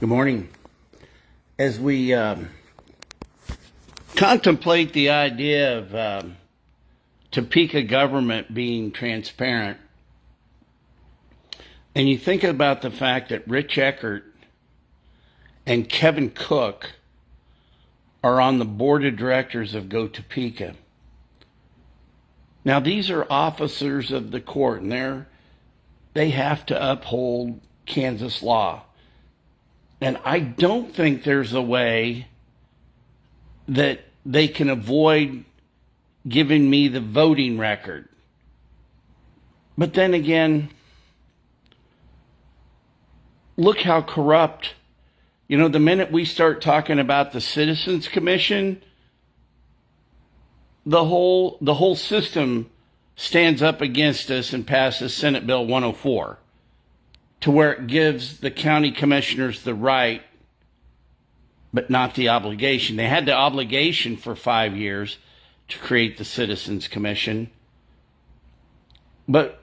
Good morning. As we contemplate the idea of Topeka government being transparent, and you think about the fact that Rich Eckert and Kevin Cook are on the board of directors of Go Topeka. Now, these are officers of the court, and they have to uphold Kansas law. And I don't think there's a way that they can avoid giving me the voting record. But then again, look how corrupt, the minute we start talking about the Citizens Commission, the whole system stands up against us and passes Senate Bill 104. To where it gives the county commissioners the right, but not the obligation. They had the obligation for 5 years to create the Citizens Commission. But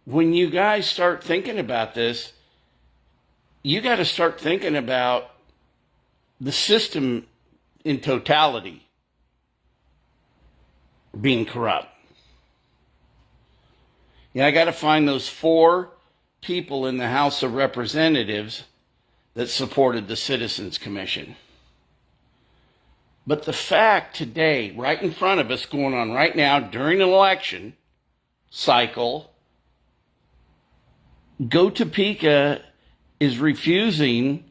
when you guys start thinking about this, you got to start thinking about the system in totality being corrupt. I got to find those 4 people in the House of Representatives that supported the Citizens Commission. But the fact today, right in front of us, going on right now during an election cycle, Go Topeka is refusing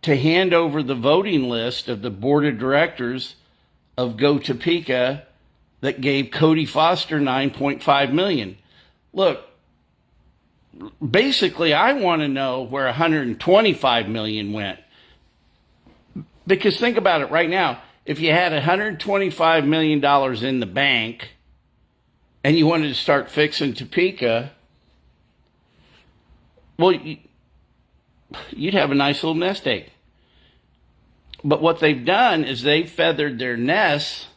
to hand over the voting list of the board of directors of Go Topeka that gave Cody Foster $9.5 million. Look, basically, I want to know where $125 million went. Because think about it right now. If you had $125 million in the bank and you wanted to start fixing Topeka, well, you'd have a nice little nest egg. But what they've done is they've feathered their nests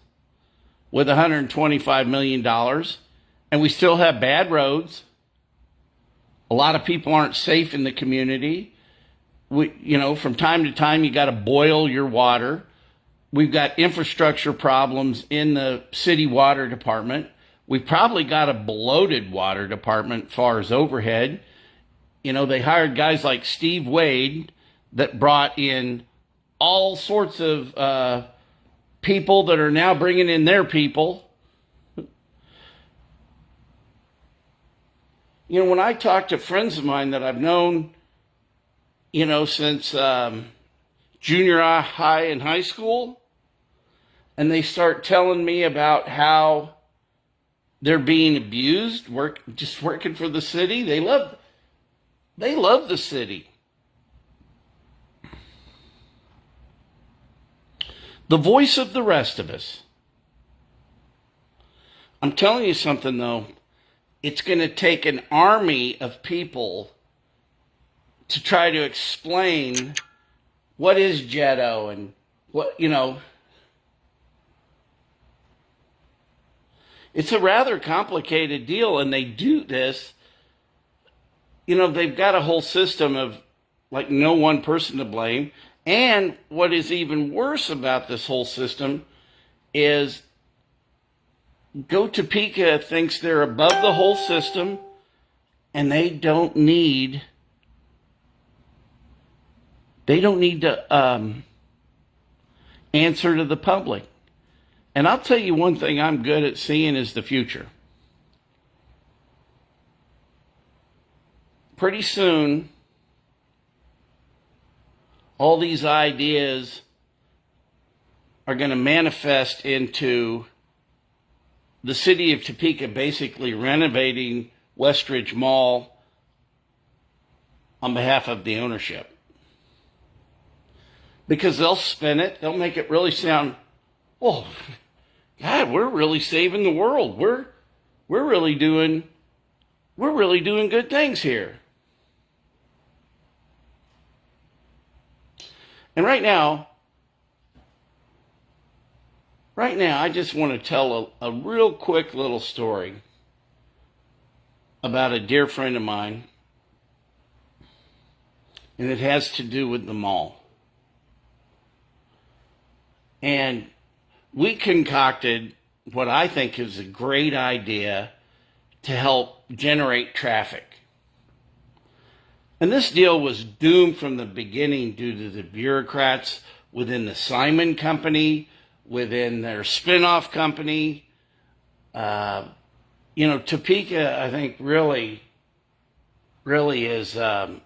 with $125 million, and we still have bad roads. A lot of people aren't safe in the community. From time to time, you got to boil your water. We've got infrastructure problems in the city water department. We've probably got a bloated water department as far as overhead. They hired guys like Steve Wade that brought in all sorts of people that are now bringing in their people. When I talk to friends of mine that I've known, since junior high and high school, and they start telling me about how they're being abused, just working for the city, they love the city. The voice of the rest of us. I'm telling you something, though. It's going to take an army of people to try to explain what is Jetto and what, It's a rather complicated deal, and they do this. They've got a whole system of, no one person to blame. And what is even worse about this whole system is Go Topeka thinks they're above the whole system, and they don't need to answer to the public. And I'll tell you one thing I'm good at seeing is the future. Pretty soon, all these ideas are going to manifest into the city of Topeka basically renovating Westridge Mall on behalf of the ownership. Because they'll spin it, they'll make it really sound, oh, God, we're really saving the world. We're really doing good things here. And right now, I just want to tell a real quick little story about a dear friend of mine and it has to do with the mall. And we concocted what I think is a great idea to help generate traffic. And this deal was doomed from the beginning due to the bureaucrats within the Simon Company, within their spinoff company. Topeka, I think, really is the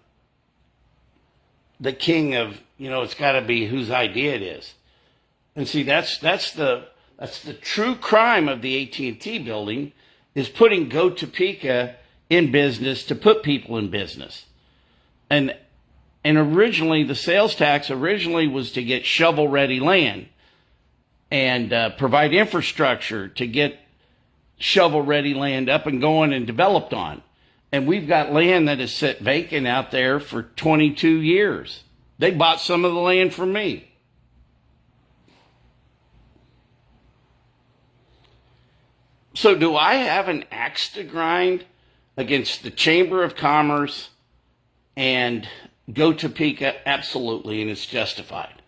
king of, it's got to be whose idea it is. And see, that's the true crime of the AT&T building, is putting Go Topeka in business to put people in business. And originally, the sales tax was to get shovel-ready land and provide infrastructure to get shovel-ready land up and going and developed on. And we've got land that has sat vacant out there for 22 years. They bought some of the land from me. So do I have an axe to grind against the Chamber of Commerce and Go Topeka? Absolutely, and it's justified.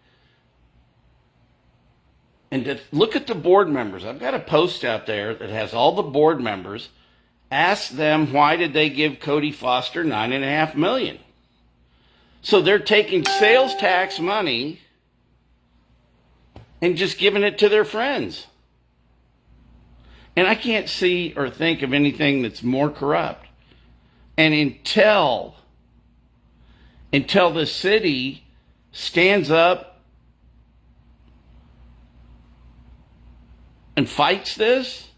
And to look at the board members, I've got a post out there that has all the board members. Ask them, why did they give Cody Foster $9.5 million? So they're taking sales tax money and just giving it to their friends. And I can't see or think of anything that's more corrupt. And until the city stands up and fights this,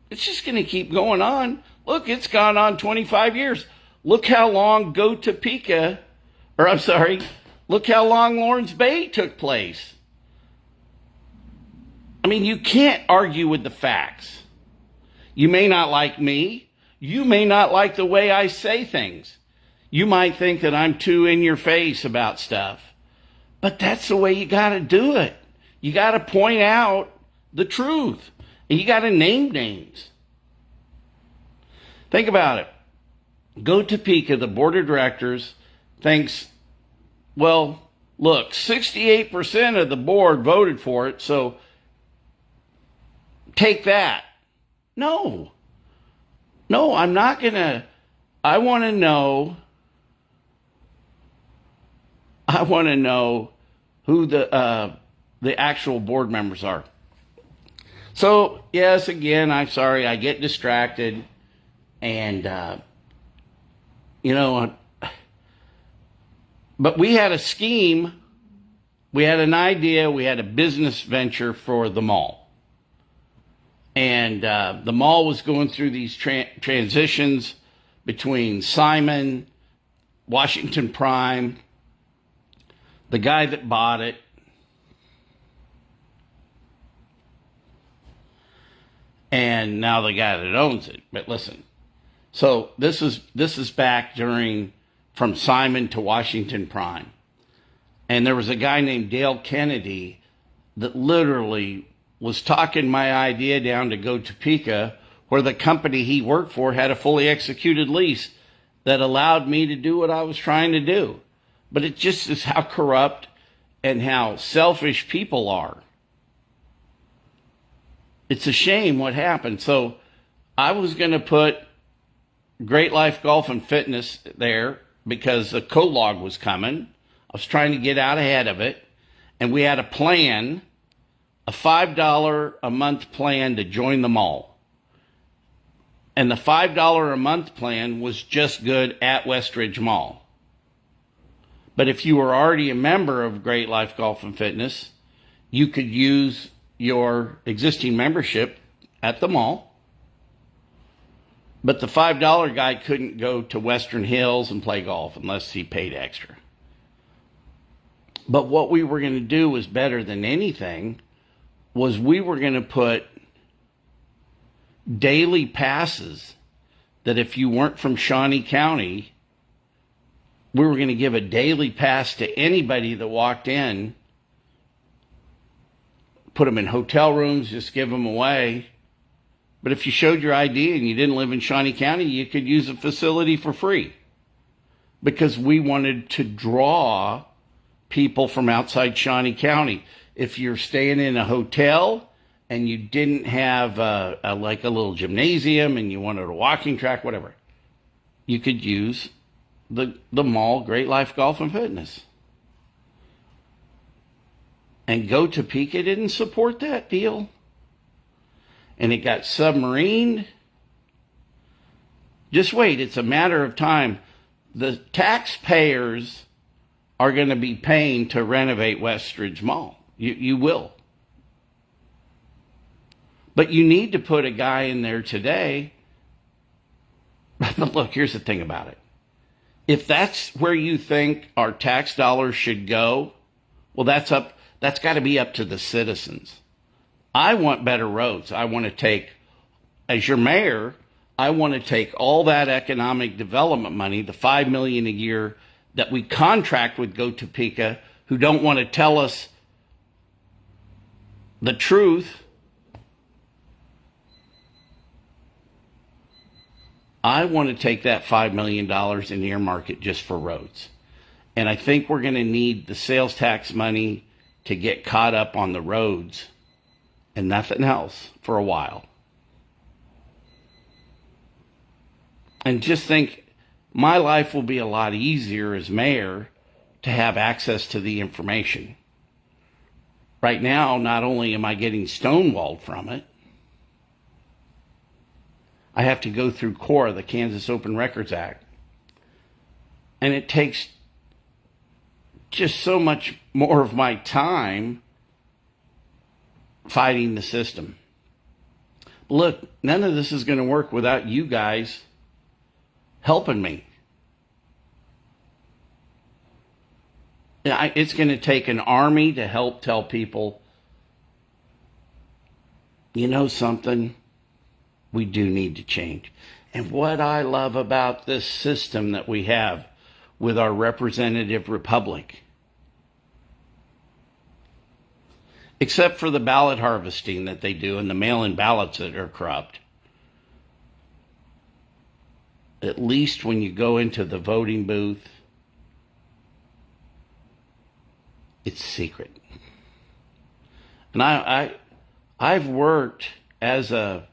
it's just going to keep going on. Look, it's gone on 25 years. Look how long look how long Lawrence Bay took place. I mean, you can't argue with the facts. You may not like me. You may not like the way I say things. You might think that I'm too in your face about stuff. But that's the way you got to do it. You got to point out the truth. And you got to name names. Think about it. Go Topeka, the board of directors, thinks, well, look, 68% of the board voted for it, so take that. No, I'm not going to. I want to know who the actual board members are. So, yes, again, I'm sorry, I get distracted. And, but we had a scheme, we had an idea, we had a business venture for the mall. And the mall was going through these transitions between Simon, Washington Prime, the guy that bought it, and now the guy that owns it. But listen, so this is back from Simon to Washington Prime. And there was a guy named Dale Kennedy that literally was talking my idea down to Go Topeka, where the company he worked for had a fully executed lease that allowed me to do what I was trying to do. But it just is how corrupt and how selfish people are. It's a shame what happened. So I was going to put Great Life Golf and Fitness there because the co-log was coming. I was trying to get out ahead of it. And we had a plan, a $5 a month plan to join the mall. And the $5 a month plan was just good at Westridge Mall. But if you were already a member of Great Life Golf and Fitness, you could use your existing membership at the mall. But the $5 guy couldn't go to Western Hills and play golf unless he paid extra. But what we were going to do was better than anything, was we were going to put daily passes that if you weren't from Shawnee County, we were going to give a daily pass to anybody that walked in, put them in hotel rooms, just give them away. But if you showed your ID and you didn't live in Shawnee County, you could use a facility for free. because we wanted to draw people from outside Shawnee County. If you're staying in a hotel and you didn't have like a little gymnasium and you wanted a walking track, whatever, you could use the mall, Great Life Golf and Fitness. And Go Topeka didn't support that deal. And it got submarined. Just wait, it's a matter of time. The taxpayers are going to be paying to renovate Westridge Mall. You will. But you need to put a guy in there today. But look, here's the thing about it. If that's where you think our tax dollars should go, well, that's got to be up to the citizens. I want better roads. I want to take, as your mayor, I want to take all that economic development money, the $5 million a year that we contract with Go Topeka, who don't want to tell us the truth. I want to take that $5 million and earmark it just for roads. And I think we're going to need the sales tax money to get caught up on the roads and nothing else for a while. And just think, my life will be a lot easier as mayor to have access to the information. Right now, not only am I getting stonewalled from it, I have to go through CORE, the Kansas Open Records Act. And it takes just so much more of my time fighting the system. Look, none of this is going to work without you guys helping me. It's going to take an army to help tell people, you know something, we do need to change. And what I love about this system that we have with our representative republic, except for the ballot harvesting that they do and the mail-in ballots that are corrupt, at least when you go into the voting booth, it's secret. And I've worked as a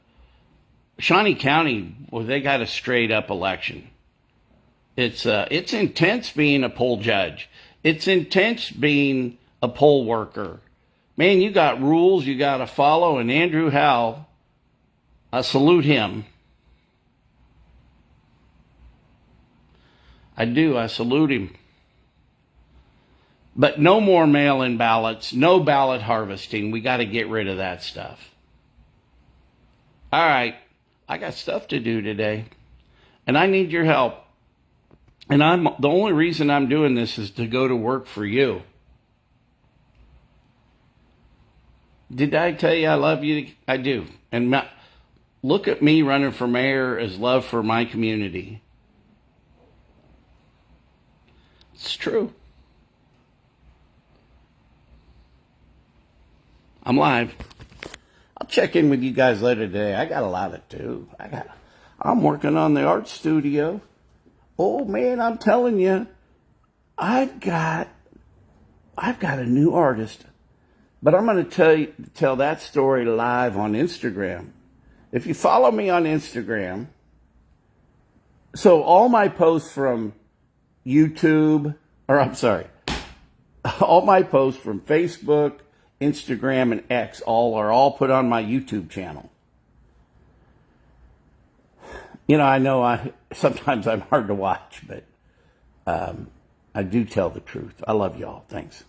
Shawnee County, well, they got a straight up election. It's intense being a poll judge. It's intense being a poll worker. Man, you got rules you got to follow, and Andrew Howell, I salute him. I do, I salute him. But no more mail-in ballots, no ballot harvesting. We got to get rid of that stuff. All right, I got stuff to do today, and I need your help. And the only reason I'm doing this is to go to work for you. Did I tell you I love you? I do. And look at me running for mayor as love for my community. It's true. I'm live. I'll check in with you guys later today. I got a lot to do. I'm working on the art studio. Oh man, I'm telling you, I've got a new artist. But I'm going to tell that story live on Instagram. If you follow me on Instagram, so all my posts from YouTube, all my posts from Facebook, Instagram, and X are all put on my YouTube channel. You know, I know sometimes I'm hard to watch, but I do tell the truth. I love y'all. Thanks.